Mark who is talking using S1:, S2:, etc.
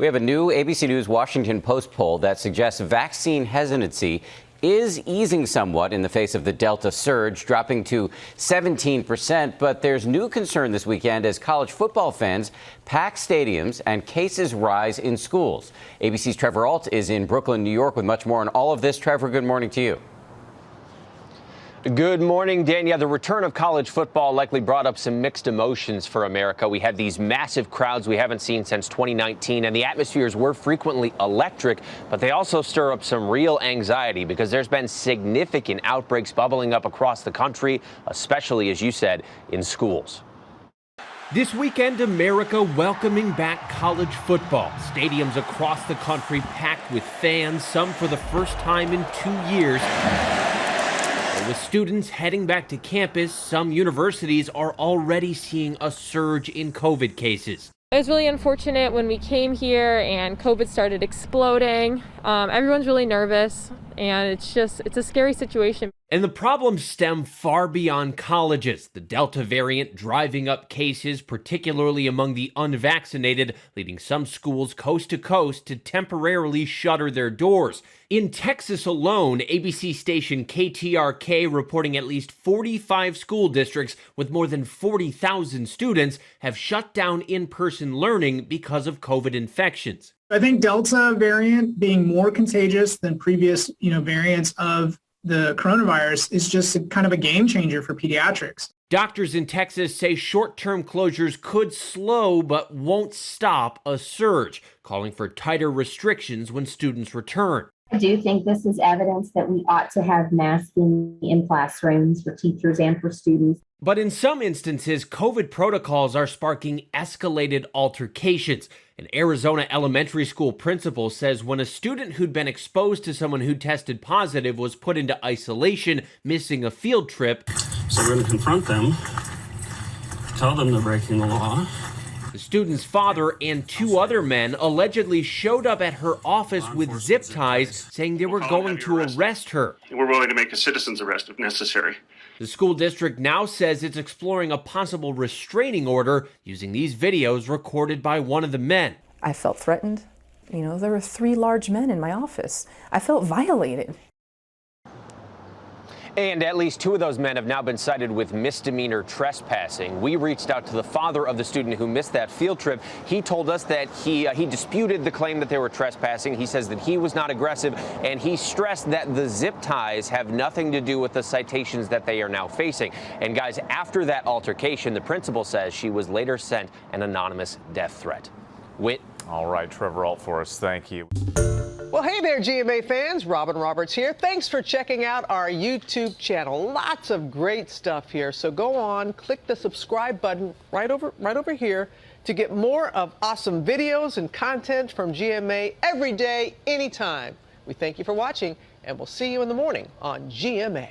S1: We have a new ABC News Washington Post poll that suggests vaccine hesitancy is easing somewhat in the face of the Delta surge, dropping to 17%. But there's new concern this weekend as college football fans pack stadiums and cases rise in schools. ABC's Trevor Ault is in Brooklyn, New York, with much more on all of this. Trevor, good morning to you.
S2: Good morning, Dan. Yeah, the return of college football likely brought up some mixed emotions for America. We had these massive crowds we haven't seen since 2019, and the atmospheres were frequently electric, but they also stir up some real anxiety because there's been significant outbreaks bubbling up across the country, especially, as you said, in schools.
S3: This weekend, America welcoming back college football. Stadiums across the country packed with fans, some for the first time in 2 years. With students heading back to campus, some universities are already seeing a surge in COVID cases.
S4: It was really unfortunate when we came here and COVID started exploding. Everyone's really nervous, and it's a scary situation.
S3: And the problems stem far beyond colleges. The Delta variant driving up cases, particularly among the unvaccinated, leading some schools coast to coast to temporarily shutter their doors. In Texas alone, ABC station KTRK reporting at least 45 school districts with more than 40,000 students have shut down in-person learning because of COVID infections.
S5: I think Delta variant being more contagious than previous, variants of the coronavirus is just kind of a game changer for pediatrics.
S3: Doctors in Texas say short-term closures could slow but won't stop a surge, calling for tighter restrictions when students return.
S6: I do think this is evidence that we ought to have masking in classrooms for teachers and for students.
S3: But in some instances, COVID protocols are sparking escalated altercations. An Arizona elementary school principal says when a student who'd been exposed to someone who tested positive was put into isolation, missing a field trip.
S7: So we're going to confront them, tell them they're breaking the law.
S3: The student's father and two other men allegedly showed up at her office with zip ties, saying they were going to arrest her.
S8: We're willing to make a citizen's arrest if necessary.
S3: The school district now says it's exploring a possible restraining order using these videos recorded by one of the men.
S9: I felt threatened. There were 3 large men in my office. I felt violated.
S2: And at least 2 of those men have now been cited with misdemeanor trespassing. We reached out to the father of the student who missed that field trip. He told us that he disputed the claim that they were trespassing. He says that he was not aggressive, and he stressed that the zip ties have nothing to do with the citations that they are now facing. And guys, after that altercation, the principal says she was later sent an anonymous death threat. Whit.
S10: All right, Trevor Ault for us. Thank you.
S11: Well, hey there, GMA fans. Robin Roberts here. Thanks for checking out our YouTube channel. Lots of great stuff here. So go on, click the subscribe button right over here to get more of awesome videos and content from GMA every day, anytime. We thank you for watching, and we'll see you in the morning on GMA.